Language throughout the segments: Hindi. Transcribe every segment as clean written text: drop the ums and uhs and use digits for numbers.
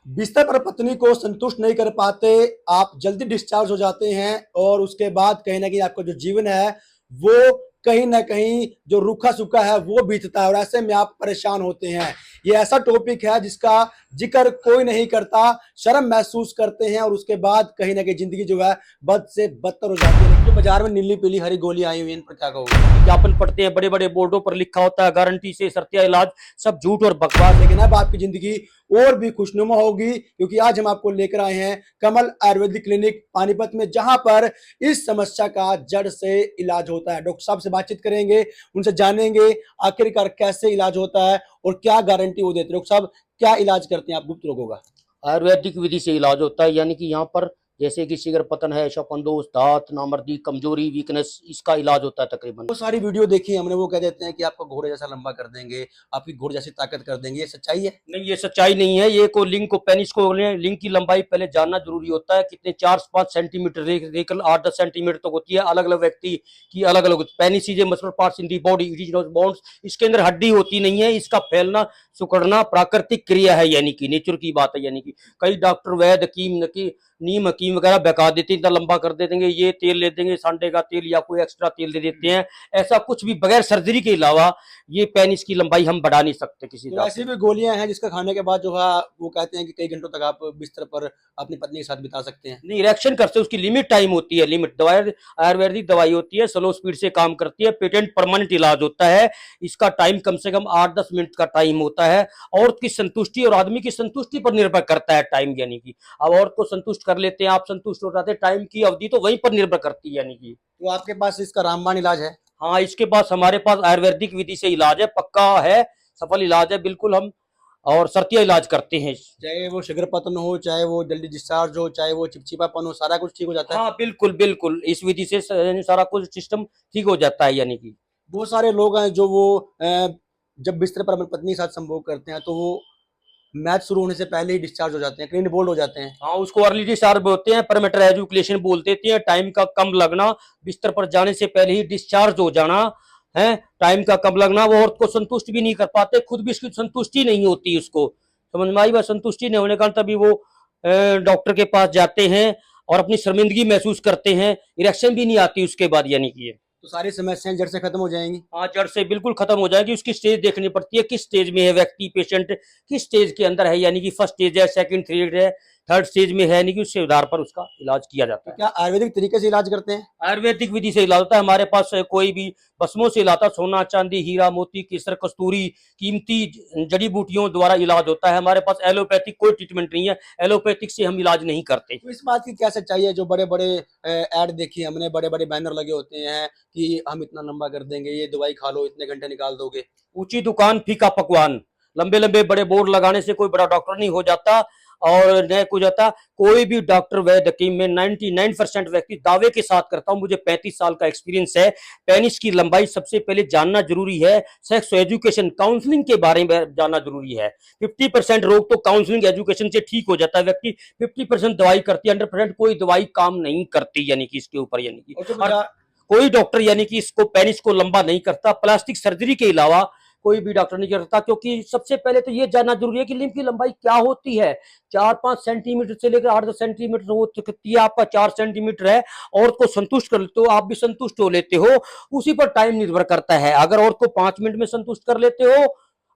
बिस्तर पर पत्नी को संतुष्ट नहीं कर पाते, आप जल्दी डिस्चार्ज हो जाते हैं और उसके बाद कहीं ना कहीं आपका जो जीवन है वो कहीं ना कहीं जो रूखा सूखा है वो बीतता है और ऐसे में आप परेशान होते हैं। ये ऐसा टॉपिक है जिसका जिक्र कोई नहीं करता, शर्म महसूस करते हैं और उसके बाद कहीं ना कहीं जिंदगी जो है बद से बदतर हो जाती है। जो बाजार में नीली पीली हरी गोलियां आई हुई हैं, इन पर क्या कहोगे? विज्ञापन पढ़ते हैं, बड़े बड़े बोर्डों पर लिखा होता है गारंटी से सत्या इलाज, सब झूठ और बकवास। लेकिन अब आपकी जिंदगी और भी खुशनुमा होगी क्योंकि आज हम आपको लेकर आए हैं कमल आयुर्वेदिक क्लिनिक पानीपत में, जहां पर इस समस्या का जड़ से इलाज होता है। डॉक्टर साहब से बातचीत करेंगे, उनसे जानेंगे आखिरकार कैसे इलाज होता है और क्या गारंटी वो देते हैं। डॉक्टर साहब, क्या इलाज करते हैं आप गुप्त रोगों का? आयुर्वेदिक विधि से इलाज होता है, यानी कि यहाँ पर जैसे कि शीघ्र पतन है, शपंदोष, दांत, नामर्दी, कमजोरी, वीकनेस, इसका इलाज होता है तकरीबन। वो सारी वीडियो देखी हमने, वो कह देते हैं कि आपका घोड़े जैसा लंबा कर देंगे, आपकी घोड़े जैसी ताकत कर देंगे, ये सच्चाई है? नहीं, ये सच्चाई नहीं है। ये को लिंक को पेनिस को लिंक की लंबाई पहले जानना जरूरी होता है, कितने 4-5 सेंटीमीटर लेकर 8-10 सेंटीमीटर तक होती है। अलग अलग व्यक्ति की अलग अलग। Penis is a muscle parts in the body, it is not bones. इसके अंदर हड्डी होती नहीं है, इसका फैलना सिकुड़ना प्राकृतिक क्रिया है, यानी कि नेचर की बात है। यानी कि कई डॉक्टर वैद्य हकीम नीम हकीम वगैरह बका देते हैं, इतना लंबा कर दे देंगे, ये तेल ले देंगे, सांडे का तेल या कोई एक्स्ट्रा तेल दे देते हैं। ऐसा कुछ भी बगैर सर्जरी के अलावा ये पेनिस की लंबाई हम बढ़ा नहीं सकते किसी तो तरह ऐसी से। भी गोलियां हैं जिसका खाने के बाद जो है वो कहते हैं कि कई घंटों तक आप बिस्तर पर अपनी पत्नी के साथ बिता सकते हैं। नहीं, इरेक्शन करते उसकी लिमिट टाइम होती है, लिमिट दवाई आयुर्वेदिक दवाई होती है, स्लो स्पीड से काम करती है, पेटेंट परमानेंट इलाज होता है। इसका टाइम कम से कम 8-10 मिनट का टाइम होता है। औरत की संतुष्टि और आदमी की संतुष्टि पर निर्भर करता है टाइम, यानी कि अब औरत को संतुष्ट कर लेते हैं, आप संतुष्ट हो जाते हैं, टाइम की अवधि तो वहीं पर निर्भर करती है, यानी कि। तो आपके पास इसका रामबाण इलाज है? हाँ, इसके पास हमारे पास आयुर्वेदिक विधि से इलाज है, पक्का है, सफल इलाज है बिल्कुल। हम और सत्य इलाज करते हैं। चाहे वो शीघ्र पतन हो, चाहे वो जल्दी डिस्चार्ज हो, चाहे वो चिपचिपापन हो, सारा कुछ ठीक हो जाता है? हाँ, बिल्कुल बिल्कुल, इस विधि से सारा कुछ सिस्टम ठीक हो जाता है, यानी कि। बहुत सारे लोग हैं जो वो जब बिस्तर पर अपनी पत्नी के साथ संभोग करते हैं तो वो मैच शुरू होने से पहले ही डिस्चार्ज हो जाते हैं, क्लीन बोल्ड हो जाते हैं। हाँ, उसको अर्ली डिस्चार्ज बोलते हैं, परमेटर एजुकेशन बोल देते हैं। टाइम का कम लगना, बिस्तर पर जाने से पहले ही डिस्चार्ज हो जाना है, टाइम का कम लगना। वो औरत को संतुष्ट भी नहीं कर पाते, खुद भी इसकी संतुष्टि नहीं होती उसको, समझ में आई बात? संतुष्टि नहीं होने का तभी वो डॉक्टर के पास जाते हैं और अपनी शर्मिंदगी महसूस करते हैं, इरेक्शन भी नहीं आती उसके बाद, यानी कि। तो सारी समस्याएं जड़ से खत्म हो जाएंगी? हाँ, जड़ से बिल्कुल खत्म हो जाएगी। उसकी स्टेज देखनी पड़ती है, किस स्टेज में है व्यक्ति, पेशेंट किस स्टेज के अंदर है, यानी कि फर्स्ट स्टेज है, सेकंड स्टेज है, थर्ड स्टेज में है, यानी कि उसके आधार पर उसका इलाज किया जाता तो है। क्या आयुर्वेदिक तरीके से इलाज करते हैं? आयुर्वेदिक विधि से इलाज होता है हमारे पास। कोई भी भस्मों से इलाज, सोना चांदी हीरा मोती केसर कस्तूरी कीमती जड़ी बूटियों द्वारा इलाज होता है हमारे पास। एलोपैथिक कोई ट्रीटमेंट नहीं है, एलोपैथिक से हम इलाज नहीं करते। तो इस बात की क्या सच्चाई है, जो बड़े बड़े ऐड देखी हमने, बड़े बड़े बैनर लगे होते हैं कि हम इतना लंबा कर देंगे, ये दवाई खा लो इतने घंटे निकाल दोगे? ऊंची दुकान फीका पकवान, लंबे लंबे बड़े बोर्ड लगाने से कोई बड़ा डॉक्टर नहीं हो जाता और न हो जाता। कोई भी डॉक्टर वैद्य हकीम में 99% व्यक्ति दावे के साथ करता हूं, मुझे 35 साल का एक्सपीरियंस है। पेनिस की लंबाई सबसे पहले जानना जरूरी है, सेक्स एजुकेशन काउंसलिंग के बारे में जानना जरूरी है। 50% रोग तो काउंसलिंग एजुकेशन से ठीक हो जाता है व्यक्ति, 50% दवाई करती है, 100% कोई दवाई काम नहीं करती, यानी कि इसके ऊपर, यानी कि। और कोई डॉक्टर यानी कि इसको पेनिस को लंबा नहीं करता, प्लास्टिक सर्जरी के अलावा कोई भी डॉक्टर नहीं करता, क्योंकि सबसे पहले तो ये जानना जरूरी है कि लिंग की लंबाई क्या होती है। 4-5 सेंटीमीटर से लेकर 8-10 सेंटीमीटर हो सकती है, आपका 4 सेंटीमीटर है, औरत को संतुष्ट कर लेते हो, आप भी संतुष्ट हो लेते हो, उसी पर टाइम निर्भर करता है। अगर औरत को 5 मिनट में संतुष्ट कर लेते हो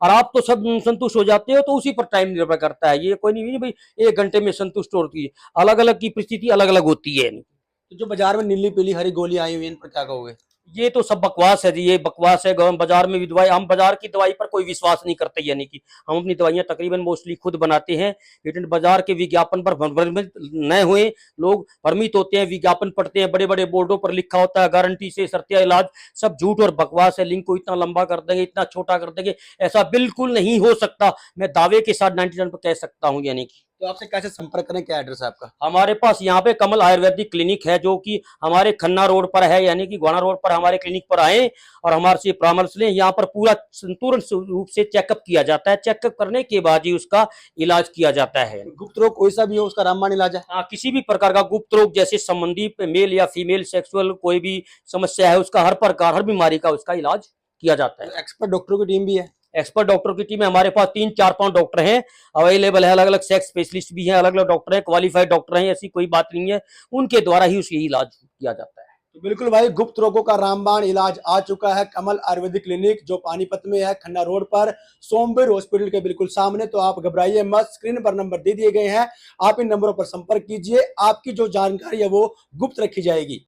और आप तो सब संतुष्ट हो जाते हो, तो उसी पर टाइम निर्भर करता है। ये कोई नहीं भाई 1 घंटे में संतुष्ट होती है, अलग अलग की परिस्थिति अलग अलग होती है। तो जो बाजार में नीली पीली हरी गोलियां आई हुई हैं, इन पर क्या कहोगे? ये तो सब बकवास है जी, ये बकवास है। गवर्नमेंट बाजार में भी दवाई, हम बाजार की दवाई पर कोई विश्वास नहीं करते, यानी कि हम अपनी दवाइयां तकरीबन मोस्टली खुद बनाते हैं। पेटेंट बाजार के विज्ञापन पर भ्रमित न हुए, लोग भ्रमित होते हैं, विज्ञापन पढ़ते हैं, बड़े बड़े बोर्डों पर लिखा होता है गारंटी से सत्या इलाज, सब झूठ और बकवास है। लिंक को इतना लंबा कर देंगे, इतना छोटा कर देंगे, ऐसा बिल्कुल नहीं हो सकता। मैं दावे के साथ 99 पर कह सकता हूँ, यानी कि। तो आपसे कैसे संपर्क करें, क्या एड्रेस है आपका? हमारे पास यहाँ पे कमल आयुर्वेदिक क्लिनिक है, जो कि हमारे खन्ना रोड पर है, यानी कि गोना रोड पर हमारे क्लिनिक पर आए और हमारे से परामर्श लें। यहाँ पर पूरा संपूर्ण रूप से चेकअप किया जाता है, चेकअप करने के बाद ही उसका इलाज किया जाता है। गुप्त रोग कोई सा भी हो उसका रामबाण इलाज है? हाँ, किसी भी प्रकार का गुप्त रोग, जैसे संबंधी मेल या फीमेल सेक्सुअल कोई भी समस्या है, उसका हर प्रकार हर बीमारी का उसका इलाज किया जाता है। एक्सपर्ट डॉक्टरों की टीम भी है? एक्सपर्ट डॉक्टर की टीम है। हमारे पास 3-4-5 डॉक्टर हैं अवेलेबल है, अलग अलग सेक्स स्पेशलिस्ट भी हैं, अलग अलग डॉक्टर हैं, क्वालिफाइड डॉक्टर हैं, ऐसी कोई बात नहीं है। उनके द्वारा ही उसकी इलाज किया जाता है। तो बिल्कुल भाई, गुप्त रोगों का रामबाण इलाज आ चुका है। कमल आयुर्वेदिक क्लिनिक जो पानीपत में है, खन्ना रोड पर, सोमवीर हॉस्पिटल के बिल्कुल सामने। तो आप घबराइए मत, स्क्रीन पर नंबर दे दिए गए हैं, आप इन नंबरों पर संपर्क कीजिए। आपकी जो जानकारी है वो गुप्त रखी जाएगी।